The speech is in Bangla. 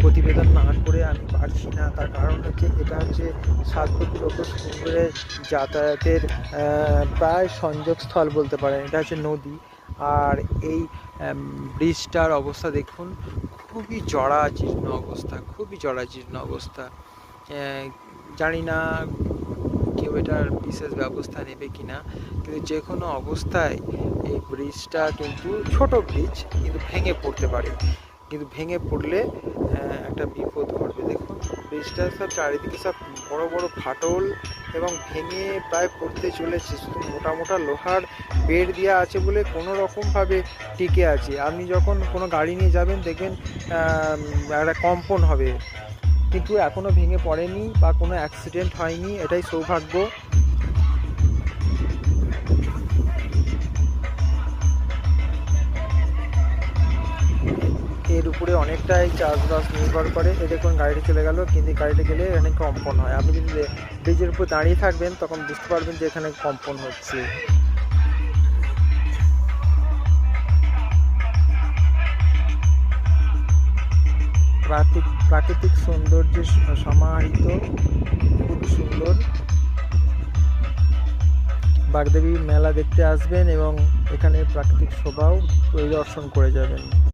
প্রতিবেদন না করে আমি পারছি না। তার কারণ হচ্ছে এটা হচ্ছে 7 কোটির ওপর সমুদ্রের যাতায়াতের প্রায় সংযোগস্থল বলতে পারেন। এটা হচ্ছে নদী। আর এই ব্রিজটার অবস্থা দেখুন, খুবই জরাজীর্ণ অবস্থা, খুবই জরাজীর্ণ অবস্থা। জানি না কেউ এটার বিশেষ ব্যবস্থা নেবে কি না, কিন্তু যে কোনো অবস্থায় এই ব্রিজটা কিন্তু ছোট ব্রিজ, কিন্তু ভেঙে পড়তে পারে। কিন্তু ভেঙে পড়লে একটা বিপদ ঘটবে। দেখুন ব্রিজটা সব চারিদিকে সব বড় বড় ফাটল এবং ভেঙে প্রায় পড়তে চলেছে। শুধু মোটা মোটা লোহার বেড় দেওয়া আছে বলে কোনো রকমভাবে টিকে আছে। আপনি যখন কোনো গাড়ি নিয়ে যাবেন দেখবেন একটা কম্পন হবে, কিন্তু এখনও ভেঙে পড়েনি বা কোনো অ্যাক্সিডেন্ট হয়নি, এটাই সৌভাগ্য। এর উপরে অনেকটাই চাষবাস নির্ভর করে। এ দেখুন গাড়িটা চলে গেল, কিন্তু গাড়িটা গেলে এখানে কম্পন হয়। আপনি যদি ব্রিজের উপর দাঁড়িয়ে থাকবেন তখন বুঝতে পারবেন যে এখানে কম্পন হচ্ছে। প্রাকৃতিক সৌন্দর্যে সমাহিত, খুব সুন্দর। বাগদেবী মেলা দেখতে আসবেন এবং এখানে প্রাকৃতিক শোভাও পরিদর্শন করে যাবেন।